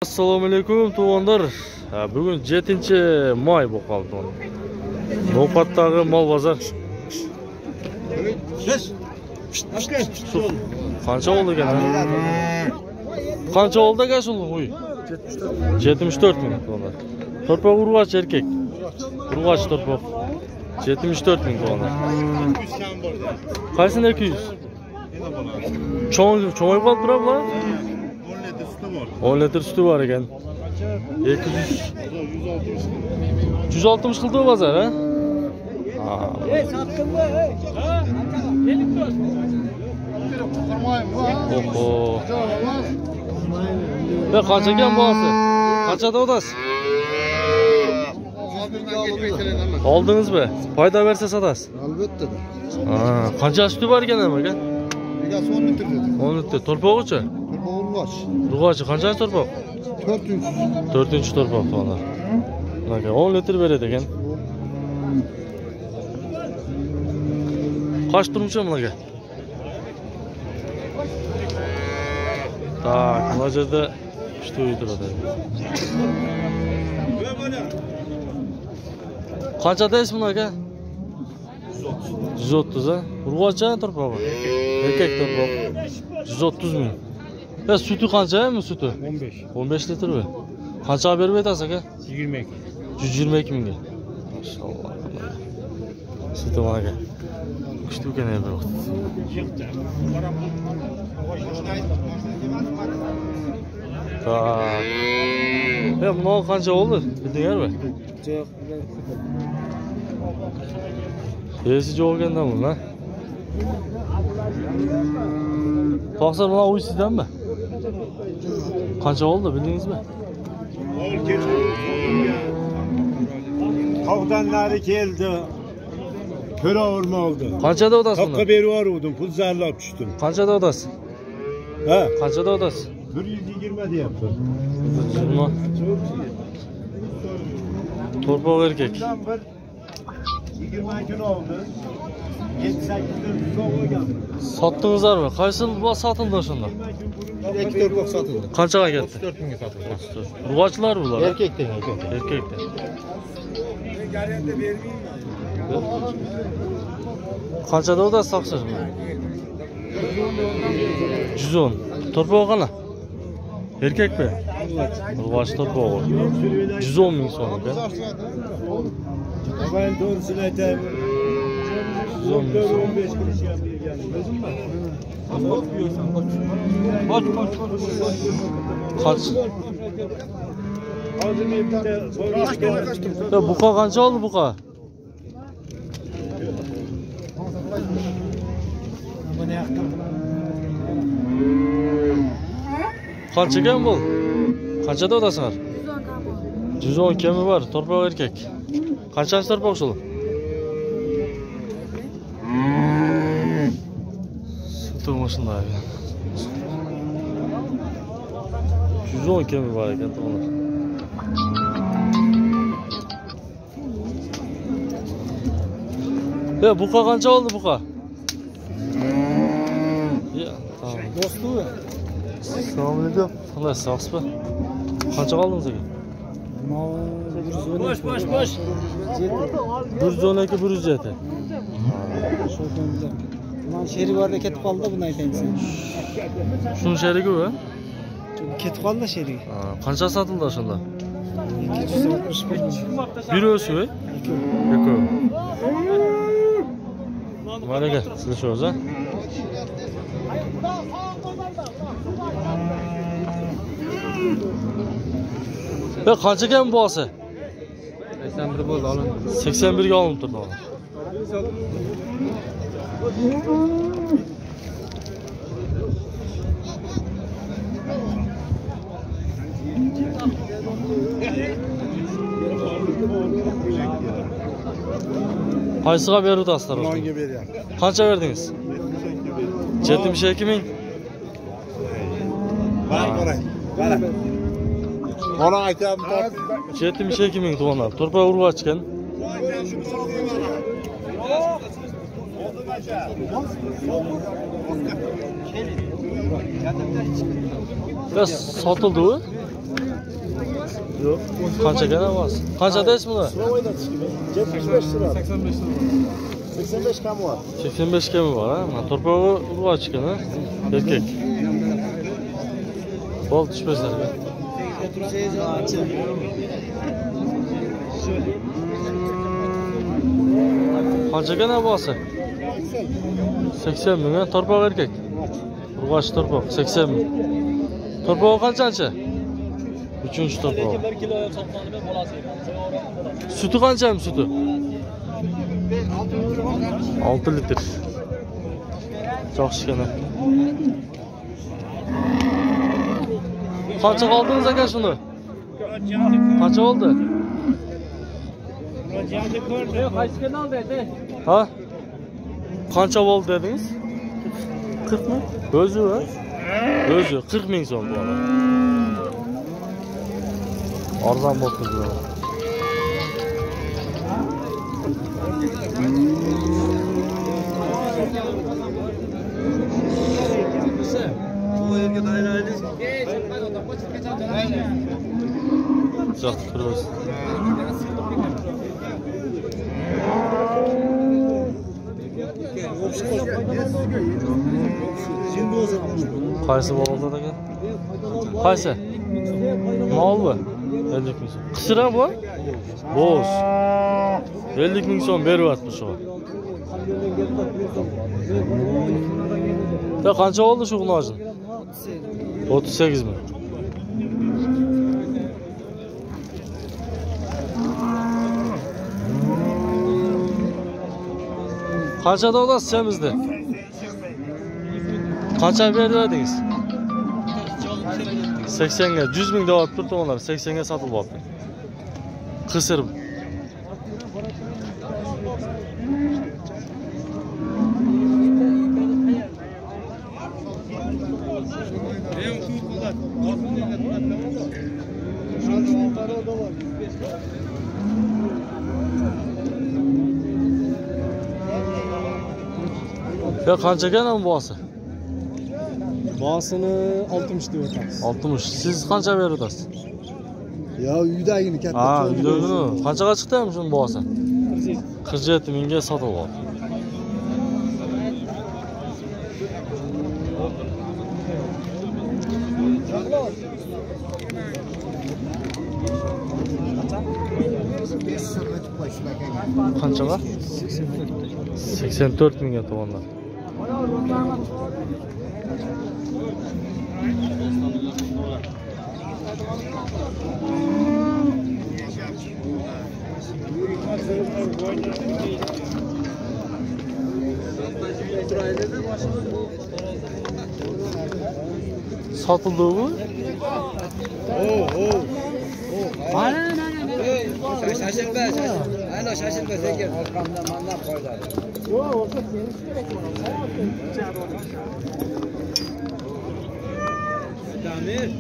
Assalomu alaykum tuğanlar. Bugün 7-may bu qaldı. No'qatdagi mol bozor. Qancha oldu ekan? Qancha oldu ekan shul qo'y? 74 ming dollar. Torpoq urg'och erkak. Urg'och torpoq. 74 ming dollar. Qaysini 200? Cho'ng qolib turiblar. 10 litr sütü var ekan. 160 qildi bozor, ha? Sattın mı? Ha? Gelip dur. Oho. Ve qancha ekan boğası? Qanchada odasiz? Oldingiz mi? Foyda bersa sotasiz. Albatta da. Qancha sütü var ekan ama aka? Bigasi 10 litr dedi. 10 litr. Torpoqchi? Torpoq urg'och. Urg'ochi qancha torpoq? 4-chi torpoq to'g'ri. Mana 10 litr beradi ekan. Kaç turmuş ama aka? Tak, bu yerda işte uyuturadi. Qancha deysiz buni aka? 130 ha? Urg'ochi torpog'i. Erkak torpoq. 130 ming. Ya sütü qancha mı sütü? 15. 15 litr mi? Qancha berib aytasiz aka? 22. 122 mingga. Maşallah. Sütü mana aka. Kuchli ekan bu vaqt. Tak. Ya buni qancha oldu? Bildingizmi? Yo'q. Esi yo'q ekanda buni. To'xsar buna uysizdanmi? Qancha oldu bildingizmi? Tavdan nari keldi. Köre vurma oldu. Qanchada odasiz buni? Hakka beri var oldum. Pul zarlap düştüm. Qanchada odasiz? Ha? Qanchada odasiz? 120 deyapti. 120. Torpoq erkek. 20 gün oldu. 7-8 gün soğuğu Sattınızlar mı? Qaysi bu satıldı şunda? 2 torpoq satıldı. Qanchaga ketdi? 34 mingga satıldı. Urg'ochlar bular. Erkekten erkek. Erkakdan. Qanchada odasiz taqsir? 110. Torpoq qana? Erkak mi? Urg'och torpog'i. 110 ming so'm ekan. Ben doğrusunu eteyim. 110 ming so'm. 15 kuruş yapıyor yani. Kaç? Aldım evde. Ya buqa qancha oldi buqa? Qancha ekan bu? Qanchada odasi var? 110 kemi var. Torpoq erkak. Qanchasi torpoq shul? Sütü shunday. 110 kemi var ekan to'g'ri. Ya buqa qancha oldi buqa? Ya, tamam. Do'stu. Assalomu alaykum. Qanday sog'sizmi? Qancha qoldingiz aka? Boş. 112 107. Bundan şeri vardı ketip kaldı bunu aytayım sen. Shunun sherigi bu? Ketip kaldı şeri. Qancha sotildi shunda? 265 ming. Bir o'si mi? Yo'q. Mana aka, siz shu o'zi. Ya qancha ekan bu olsa? 81 bo'ldi olindi. 81 ga olinib turdi. Qaysiga berib o'tasizlar? Hangi bereyim? Qancha berdingiz? 72 ming. Bana. Ona aytam. 72 ming to'g'ri. Torpoq urg'och ekan. Ya satıldı o? Yok. Qancha gana bas? Qanchadaysiz buni? Slovoyda chiqdi. 75 lira. 85 lira. 85 kam var. 85 kemi bor, ha? Mana torpog'i urg'och ekan, ha? Erkek. Bol tushmaslar. Qancha gana bosi? 80 ming, ha? Torpog' erkek. Urg'och torpog' 80 ming. Torpog'i qancha? 3-chi torpog'. 1 kilo sotganida bolasi. Suti qanchami suti? 6 litr. Yaxshi ekan. Qancha qoldingiz aka shuni? Qancha oldi? Qaysidan oldi edi? Ha? Qancha bo'ldi dedingiz? 40 ming? O'zi va? O'zi 40 ming so'm bu. Arzon bo'ldi bu. Çok kırmızı. Qaysi bo'ldi aka? Qaysi? Mol bu. 50 ming so'm. Qisira bu? Bo'z. 50 ming so'm beryapti shu. Da qancha oldi shu g'unojin? 38 ming. Qanchada olasiz semizdi? Qancha berdingiz? 80 ga 100 ming deb turibdi onlar. 80 ga sotib olibdi. Qisir. Ya qancha ekan bosi? Boğasını 60 deb o'tamiz. 60. Siz qancha berasiz? Ya uydagini katta. Ha, uydagini. Qanchaga chiqdi ham shuni bosi? 47 mingga sotib oldi. Qanchaga? 84 mingga to'g'onlar. Satıldı bu? Şaşırtma. Aynen şaşırtma. Zeki. Arkamda manlar koydu. Damir.